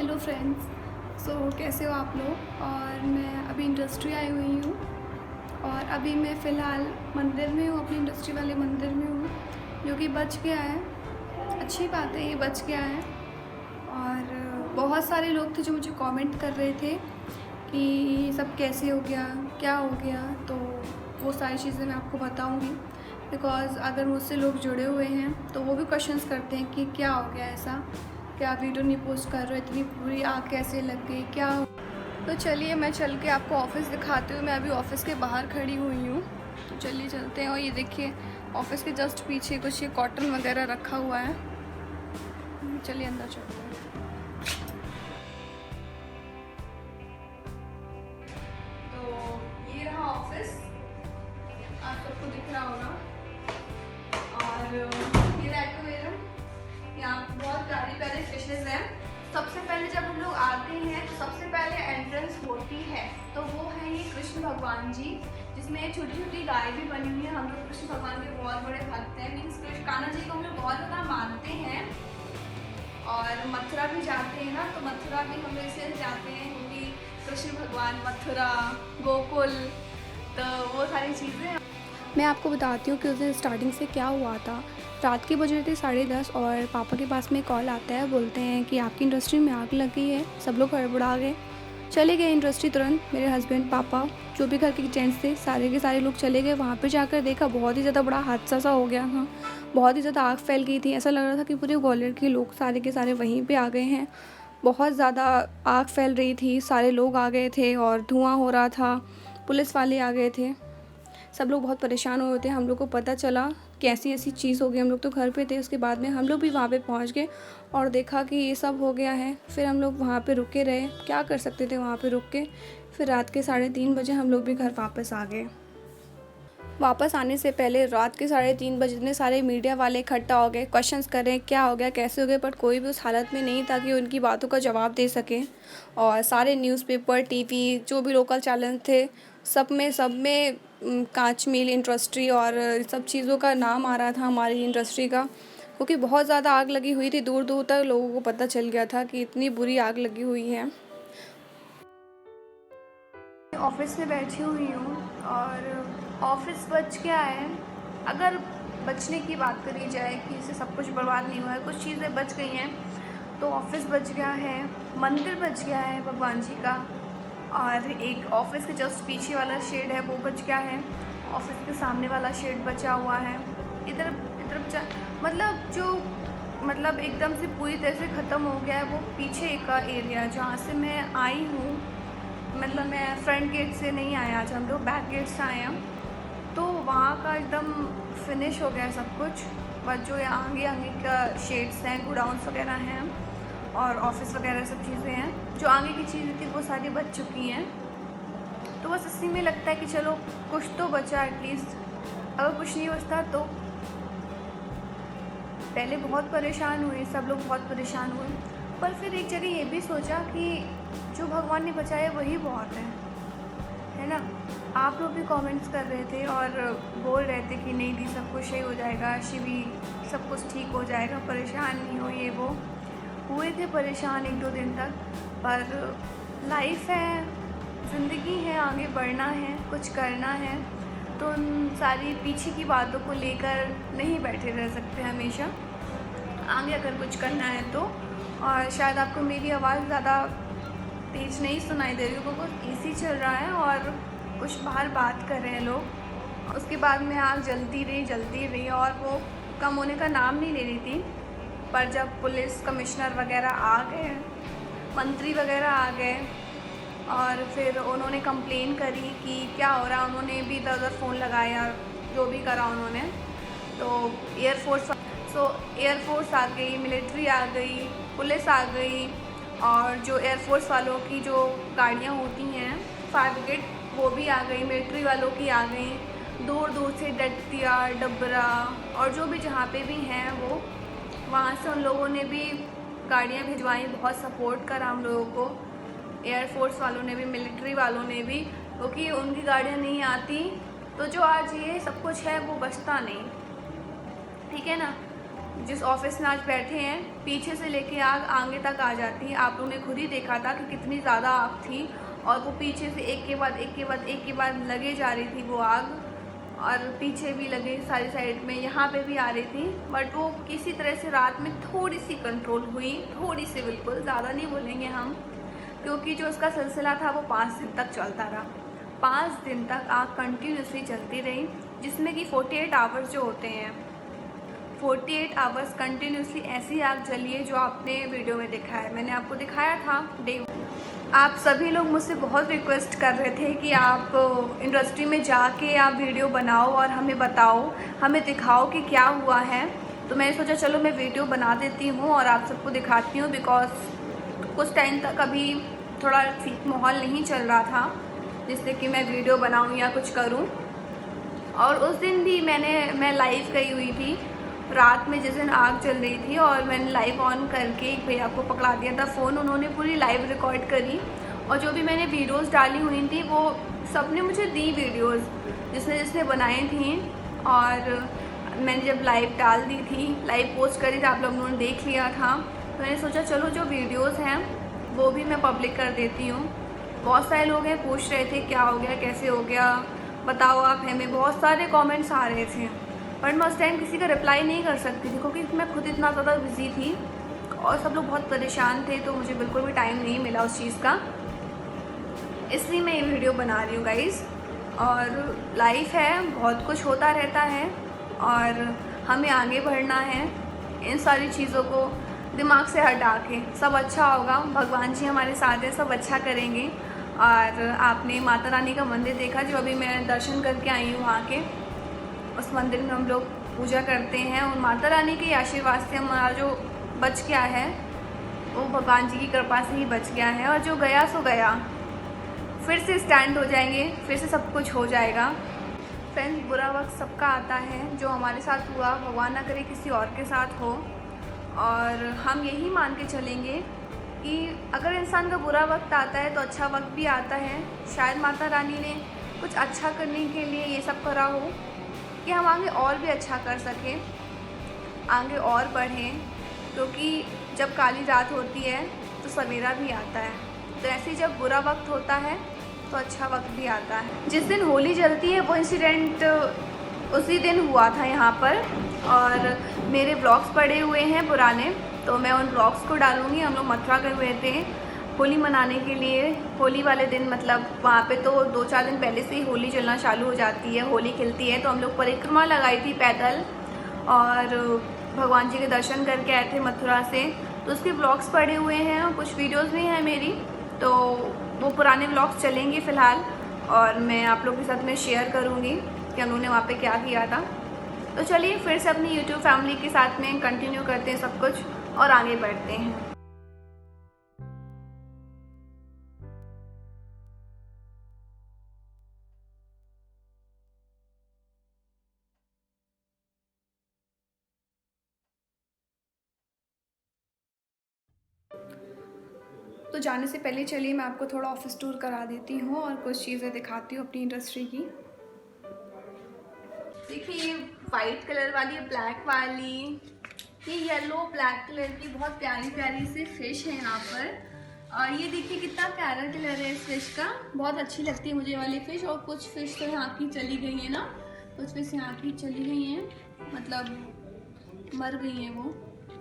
Hello friends. कैसे हो आप लोग। और मैं अभी इंडस्ट्री आई हुई हूँ और अभी मैं फ़िलहाल मंदिर में हूँ, अपनी इंडस्ट्री वाले मंदिर में हूँ, जो कि बच गया है। अच्छी बात है, ये बच गया है। और बहुत सारे लोग थे जो मुझे कमेंट कर रहे थे कि ये सब कैसे हो गया, क्या हो गया। तो वो सारी चीज़ें मैं आपको बताऊँगी, बिकॉज़ अगर मुझसे लोग जुड़े हुए हैं तो वो भी क्वेश्चंस करते हैं कि क्या हो गया ऐसा, क्या वीडियो नहीं पोस्ट कर रहे हो, इतनी बुरी आग कैसे लग गई, क्या हो। तो चलिए मैं चल के आपको ऑफ़िस दिखाती हूँ। मैं अभी ऑफ़िस के बाहर खड़ी हुई हूँ, तो चलिए चलते हैं। और ये देखिए ऑफ़िस के जस्ट पीछे कुछ ये कॉटन वगैरह रखा हुआ है। चलिए अंदर चलते हैं। तो ये रहा ऑफ़िस, आप सबको दिख रहा होगा। और ये एक्वेरियम, यहाँ बहुत प्यारे फिशेज़ हैं। सबसे पहले जब हम लोग आते हैं तो सबसे पहले एंट्रेंस होती है, तो वो है ये कृष्ण भगवान जी, जिसमें छोटी छोटी गाय भी बनी हुई है। हम लोग कृष्ण भगवान के बहुत बड़े भक्त हैं, मीन्स कृष्ण कान्हा जी को हम लोग बहुत ज़्यादा मानते हैं। और मथुरा भी जाते हैं ना, तो मथुरा भी हम लोग इसलिए जाते हैं क्योंकि कृष्ण भगवान, मथुरा, गोकुल, तो वो सारी चीज़ें। मैं आपको बताती हूँ कि उस दिन स्टार्टिंग से क्या हुआ था। रात के बज रहे थे 10:30 और पापा के पास में कॉल आता है, बोलते हैं कि आपकी इंडस्ट्री में आग लग गई है। सब लोग हड़बड़ा गए, चले गए इंडस्ट्री तुरंत। मेरे हस्बैंड, पापा, जो भी घर के जेंट्स थे, सारे के सारे लोग चले गए। वहाँ पे जाकर देखा बहुत ही ज़्यादा बड़ा हादसा सा हो गया था। बहुत ही ज़्यादा आग फैल गई थी। ऐसा लग रहा था कि पूरे ग्वालियर के लोग सारे के सारे वहीं पे आ गए हैं। बहुत ज़्यादा आग फैल रही थी, सारे लोग आ गए थे और धुआं हो रहा था। पुलिस वाले आ गए थे, सब लोग बहुत परेशान हुए थे। हम लोग को पता चला कि ऐसी ऐसी चीज़ हो गई। हम लोग तो घर पे थे। उसके बाद में हम लोग भी वहाँ पे पहुँच गए और देखा कि ये सब हो गया है। फिर हम लोग वहाँ पे रुके रहे, क्या कर सकते थे वहाँ पे रुक के। फिर रात के 3:30 बजे हम लोग भी घर वापस आ गए। वापस आने से पहले रात के 3:30 बजे इतने सारे मीडिया वाले इकट्ठा हो गए, क्वेश्चंस कर रहे हैं क्या हो गया, कैसे हो गया, पर कोई भी उस हालत में नहीं था कि उनकी बातों का जवाब दे सके। और सारे न्यूज़पेपर, टीवी, जो भी लोकल चैनल थे, सब में कांच मिल इंडस्ट्री और सब चीज़ों का नाम आ रहा था हमारी इंडस्ट्री का, क्योंकि बहुत ज़्यादा आग लगी हुई थी। दूर दूर तक लोगों को पता चल गया था कि इतनी बुरी आग लगी हुई है। ऑफिस में बैठी हुई हूँ और ऑफिस बच गया है। अगर बचने की बात करी जाए कि इससे सब कुछ बर्बाद नहीं हुआ है, कुछ चीज़ें बच गई हैं, तो ऑफिस बच गया है, मंदिर बच गया है भगवान जी का, और एक ऑफिस के जस्ट पीछे वाला शेड है वो बच गया है। ऑफिस के सामने वाला शेड बचा हुआ है। इधर इधर मतलब एकदम से पूरी तरह से ख़त्म हो गया है वो पीछे का एरिया जहाँ से मैं आई हूँ। मतलब मैं फ्रंट गेट से नहीं आया, आज हम लोग बैक गेट से आए हैं। तो वहाँ का एकदम फिनिश हो गया सब कुछ। बस जो यहाँ आगे आगे का शेड्स हैं, गोडाउंस वगैरह हैं और ऑफिस वगैरह सब चीज़ें हैं, जो आगे की चीज़ें थी वो सारी बच चुकी हैं। तो बस इसी में लगता है कि चलो कुछ तो बचा एटलीस्ट। अगर कुछ नहीं बचता तो पहले बहुत परेशान हुए, सब लोग बहुत परेशान हुए, पर फिर एक जगह ये भी सोचा कि जो भगवान ने बचाया वही बहुत है ना। आप लोग भी कमेंट्स कर रहे थे और बोल रहे थे कि नहीं दी सब कुछ सही हो जाएगा, शिवी सब कुछ ठीक हो जाएगा, परेशान नहीं हो, ये वो। हुए थे परेशान 1-2 दिन तक, पर लाइफ है, ज़िंदगी है, आगे बढ़ना है, कुछ करना है, तो उन सारी पीछे की बातों को लेकर नहीं बैठे रह सकते हमेशा। आगे अगर कुछ करना है तो। और शायद आपको मेरी आवाज़ ज़्यादा तेज़ नहीं सुनाई दे रही हो, क्योंकि एसी चल रहा है और कुछ बाहर बात कर रहे हैं लोग। उसके बाद में आग जलती रही और वो कम होने का नाम नहीं ले रही थी। पर जब पुलिस कमिश्नर वगैरह आ गए, मंत्री वगैरह आ गए और फिर उन्होंने कंप्लेन करी कि क्या हो रहा, उन्होंने भी इधर उधर फ़ोन लगाया, जो भी करा उन्होंने, तो एयरफोर्स आ गई, मिलिट्री आ गई, पुलिस आ गई, और जो एयरफोर्स वालों की जो गाड़ियाँ होती हैं, फायर ब्रिगेड, वो भी आ गई, मिलिट्री वालों की आ गई। दूर दूर से डटिया, डबरा और जो भी जहाँ पे भी हैं वो, वहाँ से उन लोगों ने भी गाड़ियाँ भिजवाई, बहुत सपोर्ट करा हम लोगों को। एयरफोर्स वालों ने भी, मिलिट्री वालों ने भी, क्योंकि उनकी गाड़ियाँ नहीं आती तो जो आज ये सब कुछ है वो बचता नहीं, ठीक है ना। जिस ऑफिस में आज बैठे हैं, पीछे से लेके आग आगे तक आ जाती है। आप लोगों ने खुद ही देखा था कि कितनी ज़्यादा आग थी और वो पीछे से एक के बाद एक के बाद एक के बाद लगे जा रही थी वो आग, और पीछे भी लगे सारी साइड में, यहाँ पे भी आ रही थी। बट वो किसी तरह से रात में थोड़ी सी कंट्रोल हुई, थोड़ी सी, बिल्कुल ज़्यादा नहीं बोलेंगे हम, क्योंकि जो उसका सिलसिला था वो 5 दिन तक चलता रहा। 5 दिन तक आग कंटिन्यूसली चलती रही, जिसमें कि 48 आवर्स जो होते हैं, 48 आवर्स कंटिन्यूसली ऐसी आग जली है जो आपने वीडियो में देखा है। मैंने आपको दिखाया था डे। आप सभी लोग मुझसे बहुत रिक्वेस्ट कर रहे थे कि आप इंडस्ट्री में जाके आप वीडियो बनाओ और हमें बताओ, हमें दिखाओ कि क्या हुआ है। तो मैंने सोचा चलो मैं वीडियो बना देती हूँ और आप सबको दिखाती हूँ, बिकॉज कुछ टाइम तक अभी थोड़ा ठीक माहौल नहीं चल रहा था जिससे कि मैं वीडियो बनाऊँ या कुछ करूँ। और उस दिन भी मैं लाइव गई हुई थी रात में, जिस दिन आग चल रही थी, और मैंने लाइव ऑन करके एक भैया को पकड़ा दिया था फ़ोन। उन्होंने पूरी लाइव रिकॉर्ड करी और जो भी मैंने वीडियोस डाली हुई थी वो सबने मुझे दी वीडियोस, जिसने बनाई थी। और मैंने जब लाइव डाल दी थी, लाइव पोस्ट करी थी, आप लोगों ने देख लिया था, तो मैंने सोचा चलो जो वीडियोज़ हैं वो भी मैं पब्लिक कर देती हूँ। बहुत सारे लोग हैं पूछ रहे थे क्या हो गया, कैसे हो गया, बताओ आप हमें, बहुत सारे कमेंट्स आ रहे थे। बट मैं उस टाइम किसी का रिप्लाई नहीं कर सकती थी क्योंकि मैं खुद इतना ज़्यादा बिजी थी और सब लोग बहुत परेशान थे, तो मुझे बिल्कुल भी टाइम नहीं मिला उस चीज़ का। इसलिए मैं ये वीडियो बना रही हूँ गाइज़। और लाइफ है, बहुत कुछ होता रहता है और हमें आगे बढ़ना है। इन सारी चीज़ों को दिमाग से हटा के सब अच्छा होगा, भगवान जी हमारे साथ हैं, सब अच्छा करेंगे। और आपने माता रानी का मंदिर देखा जो अभी मैं दर्शन करके आई हूँ वहाँ के, उस मंदिर में हम लोग पूजा करते हैं और माता रानी के आशीर्वाद से हमारा जो बच गया है वो भगवान जी की कृपा से ही बच गया है। और जो गया सो गया, फिर से स्टैंड हो जाएंगे, फिर से सब कुछ हो जाएगा। फ्रेंड्स, बुरा वक्त सबका आता है, जो हमारे साथ हुआ भगवान ना करे किसी और के साथ हो। और हम यही मान के चलेंगे कि अगर इंसान का बुरा वक्त आता है तो अच्छा वक्त भी आता है। शायद माता रानी ने कुछ अच्छा करने के लिए ये सब करा हो कि हम आगे और भी अच्छा कर सकें, आगे और बढ़ें, क्योंकि जब काली रात होती है तो सवेरा भी आता है। तो ऐसे ही जब बुरा वक्त होता है तो अच्छा वक्त भी आता है। जिस दिन होली जलती है वो इंसिडेंट उसी दिन हुआ था यहाँ पर, और मेरे ब्लॉग्स पड़े हुए हैं पुराने, तो मैं उन ब्लॉग्स को डालूँगी। हम लोग मथुरा गए हुए थे होली मनाने के लिए। होली वाले दिन मतलब वहाँ पे तो 2-4 दिन पहले से ही होली चलना चालू हो जाती है, होली खिलती है। तो हम लोग परिक्रमा लगाई थी पैदल और भगवान जी के दर्शन करके आए थे मथुरा से। तो उसके ब्लॉग्स पड़े हुए हैं और कुछ वीडियोस भी हैं मेरी, तो वो पुराने ब्लॉग्स चलेंगे फ़िलहाल और मैं आप लोगों के साथ में शेयर करूँगी कि हम लोगों ने वहाँ पे क्या किया था। तो चलिए फिर से अपनी यूट्यूब फैमिली के साथ में कंटिन्यू करते हैं सब कुछ और आगे बढ़ते हैं। तो जाने से पहले चलिए मैं आपको थोड़ा ऑफिस टूर करा देती हूँ और कुछ चीज़ें दिखाती हूँ अपनी इंडस्ट्री की। देखिए ये वाइट कलर वाली, ब्लैक वाली, ये येलो ब्लैक कलर की बहुत प्यारी प्यारी सी फिश है यहाँ पर। और ये देखिए कितना प्यारा कलर है इस फिश का, बहुत अच्छी लगती है मुझे ये वाली फ़िश। और कुछ फ़िश तो यहाँ की चली गई है ना, कुछ फ़िश यहाँ की चली गई हैं, मतलब मर गई हैं वो।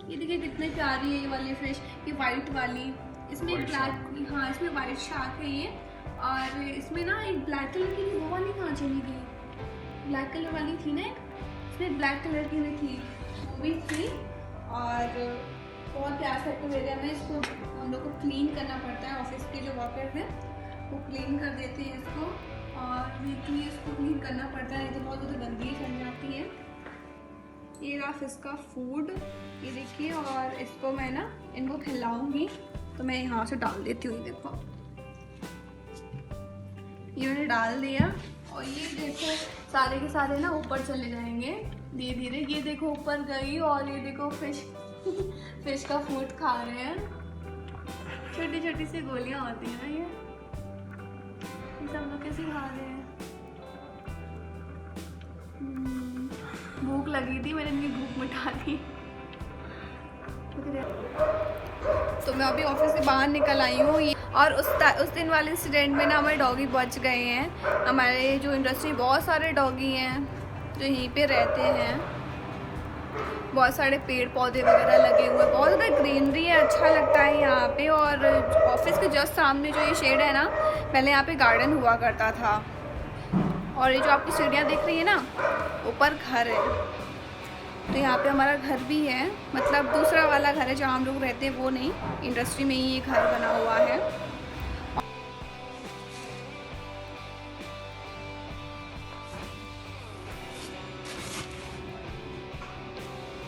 ये देखिए कितनी प्यारी है ये वाली फ़िश, ये वाइट वाली, इसमें ब्लैक, हाँ इसमें वाइट शार्क है ये। और इसमें ना एक ब्लैक कलर की वो वाली कहाँ चली गई, ब्लैक कलर वाली थी ना, इसमें ब्लैक कलर की भी थी, वो भी थी। और बहुत प्यार से एक्वेरियम में इसको हम लोग को क्लीन करना पड़ता है, ऑफिस के जो वर्कर्स हैं वो क्लीन कर देते हैं इसको, और वीकली इसको क्लीन करना पड़ता है, नहीं तो बहुत ज़्यादा गंदगी फैल जाती है। ये रहा फिश का फूड, ये देखिए। और इसको मैं ना इनको खिलाऊंगी, तो मैं यहाँ से डाल देती हूँ। देखो ये मैंने डाल दिया और ये देखो सारे के सारे ना ऊपर चले जाएंगे धीरे धीरे। ये देखो ऊपर गई और ये देखो फिश फिश का फूड खा रहे हैं, छोटी छोटी सी गोलियां होती हैं ना, ये सब लोग कैसे खा रहे हैं। भूख लगी थी, मैंने इनकी भूख मिटा दी। तो मैं अभी ऑफिस से बाहर निकल आई हूँ और उस दिन वाले इंसिडेंट में ना हमारे डॉगी बच गए हैं। हमारे जो इंडस्ट्री बहुत सारे डॉगी हैं जो यहीं पे रहते हैं। बहुत सारे पेड़ पौधे वगैरह लगे हुए, बहुत ज़्यादा ग्रीनरी है, अच्छा लगता है यहाँ पे। और ऑफिस के जस्ट सामने जो ये शेड है ना, पहले यहाँ पे गार्डन हुआ करता था। और ये जो आपकी सीढ़ियाँ दिख रही है ना, ऊपर घर है। तो यहाँ पे हमारा घर भी है, मतलब दूसरा वाला घर है जहाँ हम लोग रहते हैं वो नहीं, इंडस्ट्री में ही ये घर बना हुआ है।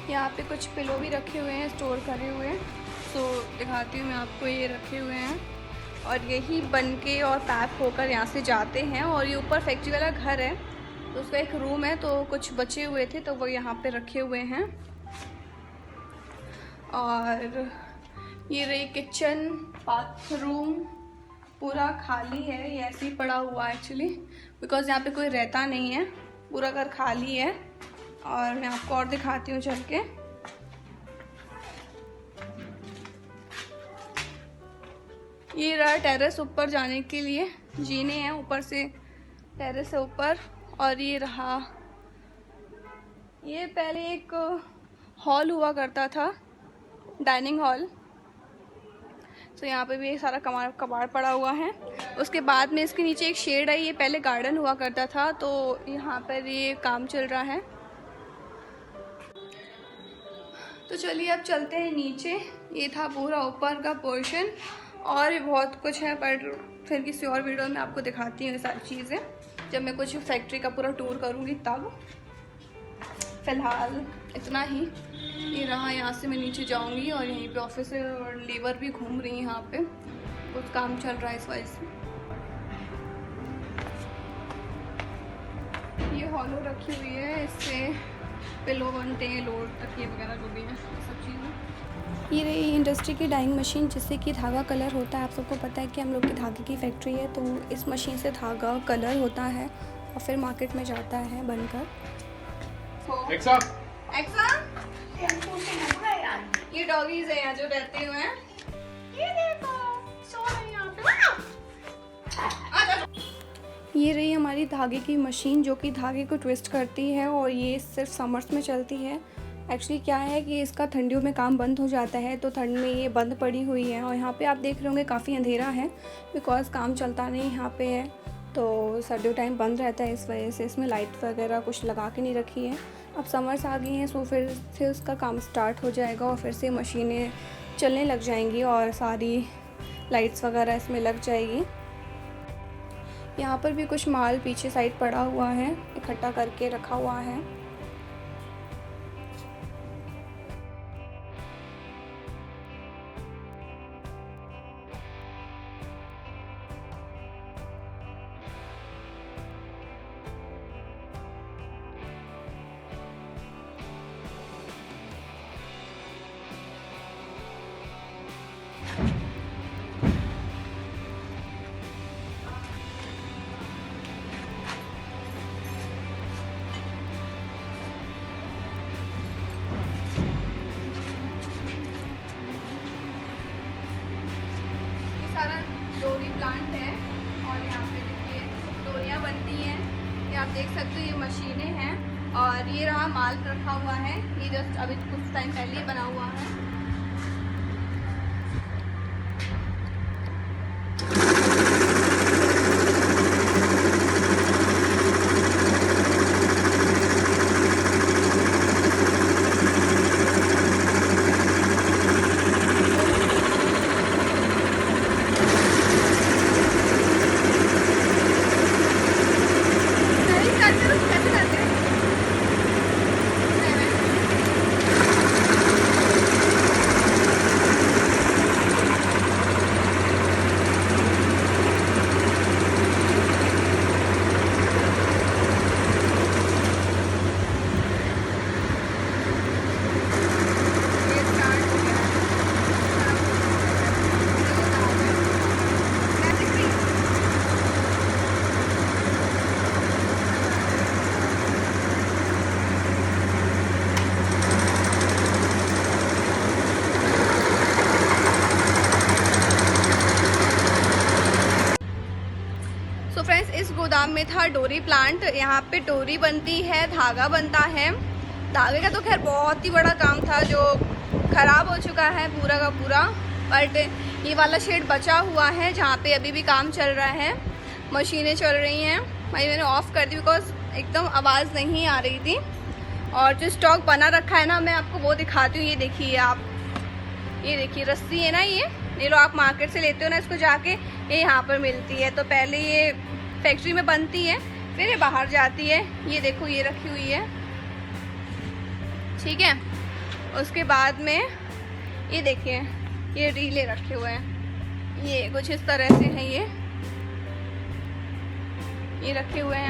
यहाँ पे कुछ पिलो भी रखे हुए हैं, स्टोर करे हुए हैं। तो दिखाती हूँ मैं आपको, ये रखे हुए हैं और यही बन के और पैक होकर यहाँ से जाते हैं। और ये ऊपर फैक्ट्री वाला घर है तो उसका एक रूम है, तो कुछ बचे हुए थे तो वो यहाँ पे रखे हुए हैं। और ये रही किचन, बाथरूम पूरा खाली है, ये ऐसे ही पड़ा हुआ है एक्चुअली, बिकॉज यहाँ पे कोई रहता नहीं है, पूरा घर खाली है। और मैं आपको और दिखाती हूँ चल के। ये रहा टेरेस, ऊपर जाने के लिए जीने हैं, ऊपर से टेरेस है ऊपर। और ये रहा, ये पहले एक हॉल हुआ करता था, डाइनिंग हॉल। तो यहाँ पे भी सारा कबाड़ पड़ा हुआ है। उसके बाद में इसके नीचे एक शेड है, ये पहले गार्डन हुआ करता था। तो यहाँ पर ये काम चल रहा है। तो चलिए अब चलते हैं नीचे। ये था पूरा ऊपर का पोर्शन, और भी बहुत कुछ है पर फिर किसी और वीडियो में आपको दिखाती हूँ ये सारी चीज़ें, जब मैं कुछ फैक्ट्री का पूरा टूर करूँगी तब। फ़िलहाल इतना ही। ये रहा, यहाँ से मैं नीचे जाऊँगी और यहीं पे ऑफिस है और लेबर भी घूम रही है, यहाँ पे कुछ काम चल रहा है इस वजह से। ये हॉलो रखी हुई है, इससे पिलो बनते हैं, लोड तकिए वगैरह जो भी हैं सब चीज़ें। ये रही इंडस्ट्री की डाइंग मशीन जिससे कि धागा कलर होता है। आप सबको पता है कि हम लोग की धागे की फैक्ट्री है, तो इस मशीन से धागा कलर होता है और फिर मार्केट में जाता है बनकर। ये डॉगीज हैं यहाँ जो रहते हुए हैं, ये देखो सो रहे हैं यहाँ पे। ये रही हमारी धागे की मशीन जो कि धागे को ट्विस्ट करती है, और ये सिर्फ समर्स में चलती है। एक्चुअली क्या है कि इसका ठंडियों में काम बंद हो जाता है, तो ठंड में ये बंद पड़ी हुई है। और यहाँ पे आप देख रहे होंगे काफ़ी अंधेरा है, बिकॉज़ काम चलता नहीं यहाँ पे है, तो सर्दियों टाइम बंद रहता है। इस वजह से इसमें लाइट वगैरह कुछ लगा के नहीं रखी है। अब समर्स आ गई हैं, सो फिर से उसका काम स्टार्ट हो जाएगा और फिर से मशीनें चलने लग जाएंगी और सारी लाइट्स वगैरह इसमें लग जाएगी। यहाँ पर भी कुछ माल पीछे साइड पड़ा हुआ है, इकट्ठा करके रखा हुआ है। सारा डोरी प्लांट है और यहाँ पे देखिए डोरियाँ बनती हैं। ये आप देख सकते हो, ये मशीनें हैं। और ये रहा माल रखा हुआ है, ये जस्ट अभी कुछ टाइम पहले ही बना हुआ है। गोदाम में था डोरी प्लांट। यहाँ पे डोरी बनती है, धागा बनता है। धागे का तो खैर बहुत ही बड़ा काम था जो ख़राब हो चुका है पूरा का पूरा, बट ये वाला शेड बचा हुआ है जहाँ पे अभी भी काम चल रहा है, मशीनें चल रही हैं। भाई मैंने ऑफ़ कर दी बिकॉज एकदम आवाज़ नहीं आ रही थी। और जो स्टॉक बना रखा है ना, मैं आपको वो दिखाती हूँ। ये देखिए आप, ये देखिए रस्सी है ना, ये लो आप मार्केट से लेते हो ना इसको जाके, ये यहाँ पर मिलती है। तो पहले ये फैक्ट्री में बनती है, फिर ये बाहर जाती है। ये देखो ये रखी हुई है, ठीक है। उसके बाद में ये देखिए ये रीले रखे हुए हैं, ये कुछ इस तरह से है। ये रखे हुए हैं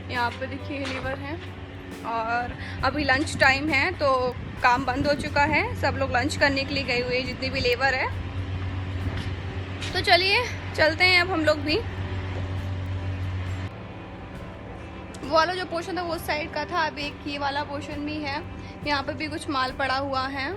यहाँ पे देखिए लीवर है। और अभी लंच टाइम है तो काम बंद हो चुका है, सब लोग लंच करने के लिए गए हुए हैं जितनी भी लेबर है। तो चलिए चलते हैं अब हम लोग भी। वो वाला जो पोर्शन था वो साइड का था, अब एक ये वाला पोर्शन भी है। यहाँ पे भी कुछ माल पड़ा हुआ है।